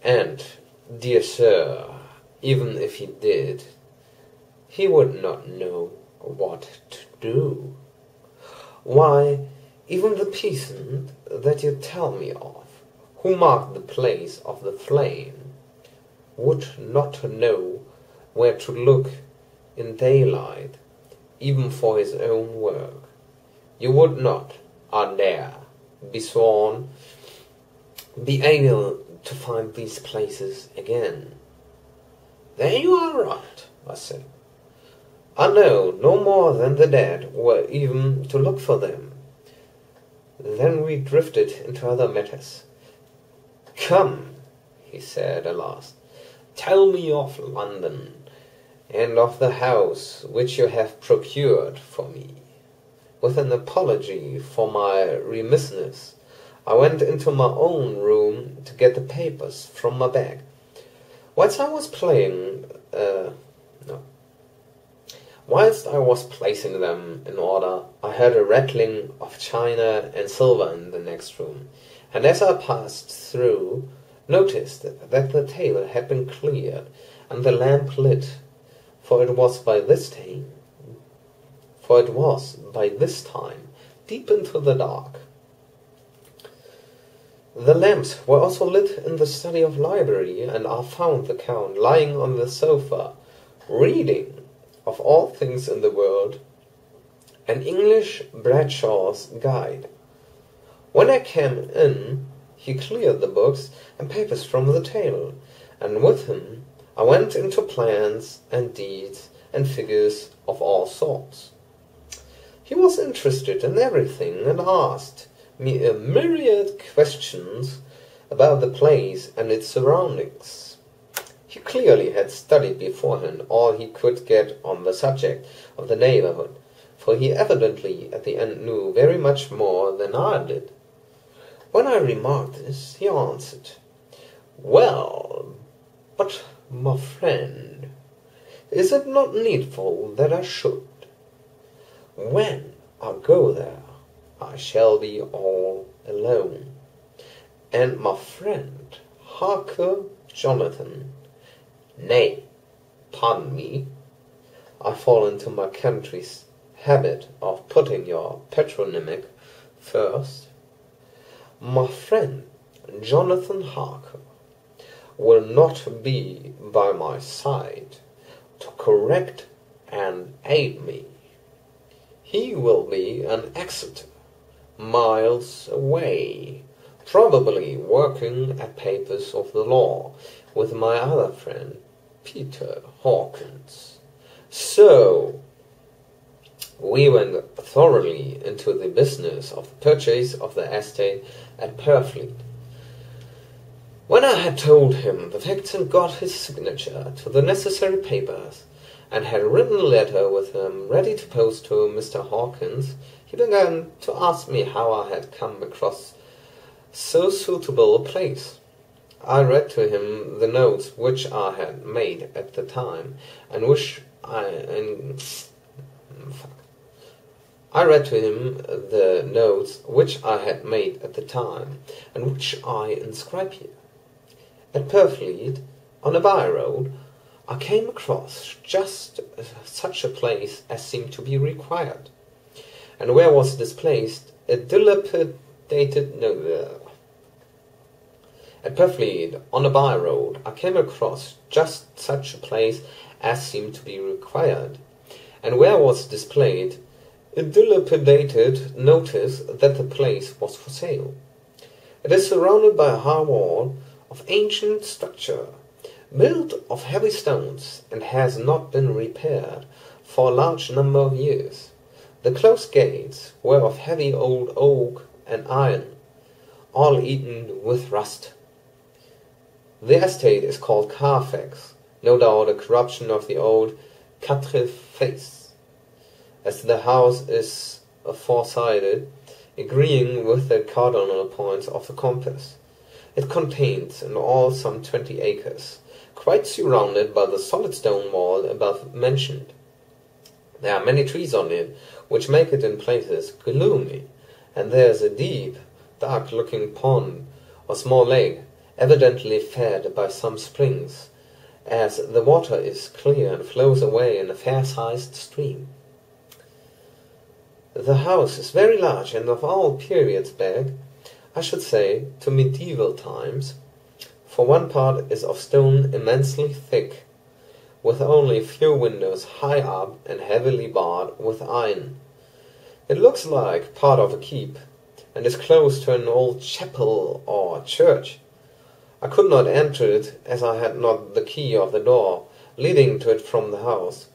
And, dear sir, even if he did, he would not know what to do. Why, even the peasant that you tell me of, who marked the place of the flame, would not know where to look in daylight, even for his own work. You would not, I dare, be sworn, be able to find these places again. There you are right, I said. I know no more than the dead were even to look for them. Then we drifted into other matters. Come, he said at last, tell me of London, and of the house which you have procured for me. With an apology for my remissness, I went into my own room to get the papers from my bag. Whilst I was placing them in order, I heard a rattling of china and silver in the next room, and as I passed through, noticed that the table had been cleared and the lamp lit, for it was by this time deep into the dark. The lamps were also lit in the study of library, and I found the Count lying on the sofa, reading, of all things in the world, an English Bradshaw's Guide. When I came in, he cleared the books and papers from the table, and with him I went into plans and deeds and figures of all sorts. He was interested in everything and asked me a myriad questions about the place and its surroundings. He clearly had studied beforehand all he could get on the subject of the neighborhood, for he evidently at the end knew very much more than I did. When I remarked this, he answered, "Well, but, my friend, is it not needful that I should? When I go there, I shall be all alone. And my friend, Harker Jonathan, nay, pardon me, I fall into my country's habit of putting your patronymic first. My friend, Jonathan Harker, will not be by my side to correct and aid me. He will be in Exeter, miles away, probably working at papers of the law with my other friend, Peter Hawkins. So we went thoroughly into the business of the purchase of the estate at Purfleet. When I had told him the facts and got his signature to the necessary papers, and had written a letter with him ready to post to Mr. Hawkins, he began to ask me how I had come across so suitable a place. I read to him the notes which I had made at the time, and which I inscribe here. At Purfleet, on a by-road, I came across just such a place as seemed to be required, and where was displaced a dilapidated At Purfleet, on a by-road, I came across just such a place as seemed to be required, and where was displayed a dilapidated notice that the place was for sale. It is surrounded by a high wall of ancient structure, built of heavy stones, and has not been repaired for a large number of years. The closed gates were of heavy old oak and iron, all eaten with rust. The estate is called Carfax, no doubt a corruption of the old Quatre Fils, as the house is four-sided, agreeing with the cardinal points of the compass. It contains in all some 20 acres, quite surrounded by the solid stone wall above mentioned. There are many trees on it, which make it in places gloomy, and there is a deep, dark-looking pond or small lake, evidently fed by some springs, as the water is clear and flows away in a fair-sized stream. The house is very large and of all periods back, I should say, to medieval times. For one part is of stone immensely thick, with only few windows high up and heavily barred with iron. It looks like part of a keep, and is close to an old chapel or church. I could not enter it, as I had not the key of the door leading to it from the house,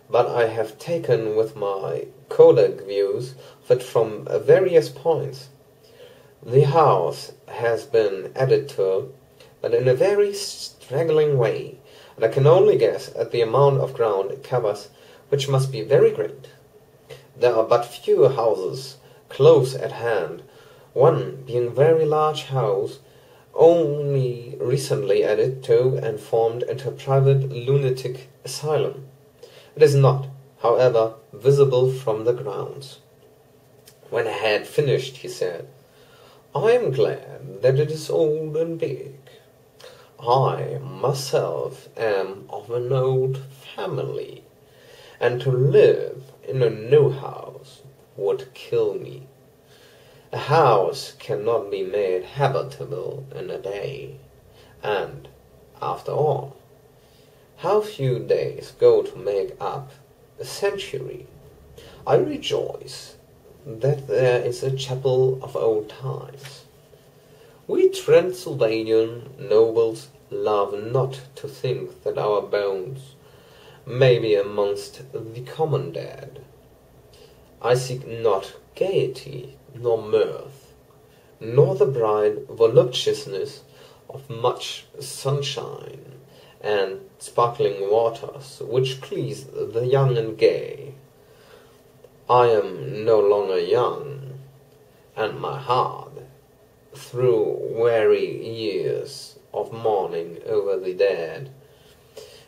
but I have taken with my kodak views of it from various points. The house has been added to, but in a very straggling way, and I can only guess at the amount of ground it covers, which must be very great. There are but few houses close at hand, one being a very large house, only recently added to and formed into a private lunatic asylum. It is not, however, visible from the grounds. When I had finished, he said, "I am glad that it is old and big. I myself am of an old family, and to live in a new house would kill me. A house cannot be made habitable in a day, and, after all, how few days go to make up a century. I rejoice that there is a chapel of old times. We Transylvanian nobles love not to think that our bones may be amongst the common dead. I seek not gaiety, nor mirth, nor the bright voluptuousness of much sunshine and sparkling waters, which please the young and gay. I am no longer young, and my heart, through weary years of mourning over the dead,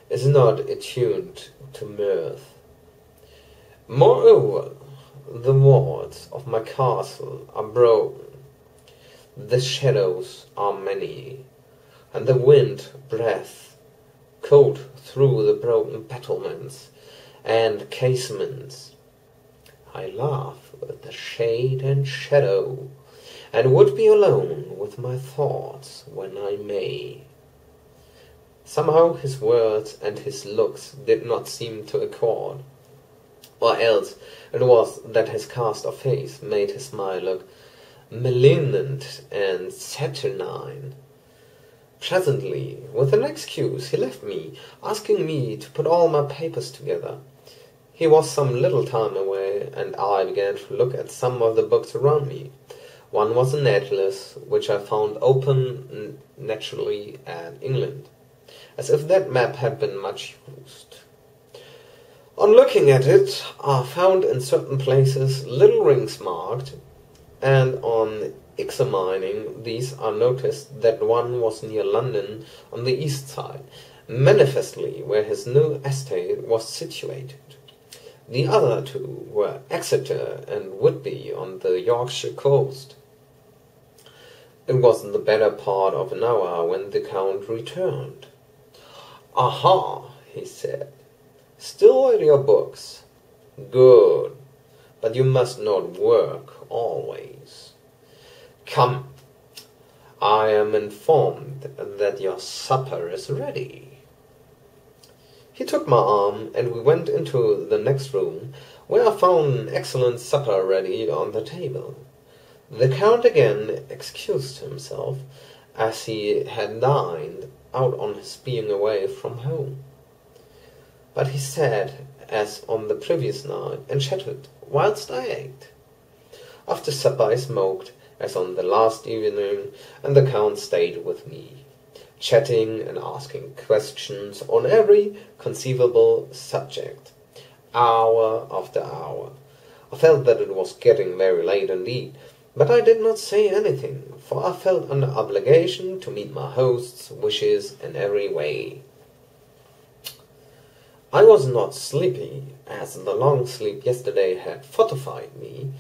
is not attuned to mirth. Moreover, the walls of my castle are broken, the shadows are many, and the wind breath cold through the broken battlements and casements. I laugh at the shade and shadow, and would be alone with my thoughts when I may." Somehow his words and his looks did not seem to accord, or else it was that his cast of face made his smile look malignant and saturnine. Presently, with an excuse, he left me, asking me to put all my papers together. He was some little time away, and I began to look at some of the books around me. One was an atlas, which I found open naturally at England, as if that map had been much used. On looking at it, I found in certain places little rings marked, and on examining these I noticed that one was near London on the east side, manifestly where his new estate was situated. The other two were Exeter and Whitby on the Yorkshire coast. It was the better part of an hour when the Count returned. "Aha," he said, "still at your books? Good, but you must not work always. Come, I am informed that your supper is ready." He took my arm, and we went into the next room, where I found an excellent supper ready on the table. The Count again excused himself, as he had dined out on his being away from home. But he sat, as on the previous night, and chatted whilst I ate. After supper I smoked, as on the last evening, and the Count stayed with me, chatting and asking questions on every conceivable subject, hour after hour. I felt that it was getting very late indeed, but I did not say anything, for I felt under obligation to meet my host's wishes in every way. I was not sleepy, as the long sleep yesterday had fortified me,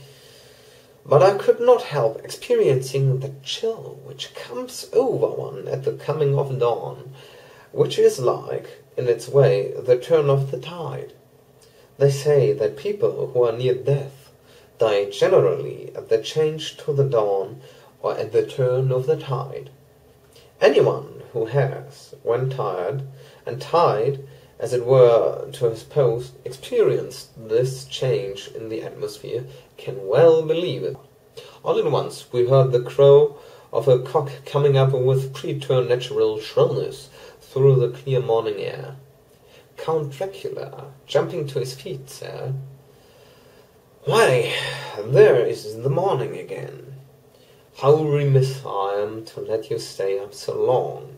But I could not help experiencing the chill which comes over one at the coming of dawn, which is like, in its way, the turn of the tide. They say that people who are near death die generally at the change to the dawn or at the turn of the tide. Anyone who has, when tired, and tied, as it were, to his post, experienced this change in the atmosphere, can well believe it. All at once we heard the crow of a cock coming up with preternatural shrillness through the clear morning air. Count Dracula, jumping to his feet, said, "Why, there is the morning again. How remiss I am to let you stay up so long.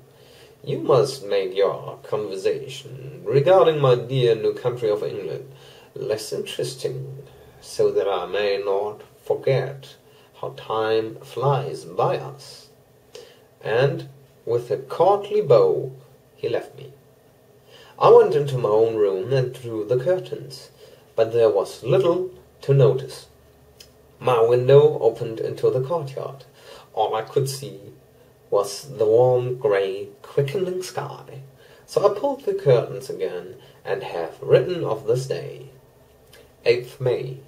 You must make your conversation regarding my dear new country of England less interesting, so that I may not forget how time flies by us." And with a courtly bow he left me. I went into my own room and drew the curtains, but there was little to notice. My window opened into the courtyard. All I could see was the warm, grey, quickening sky. So I pulled the curtains again, and have written of this day, 8th May.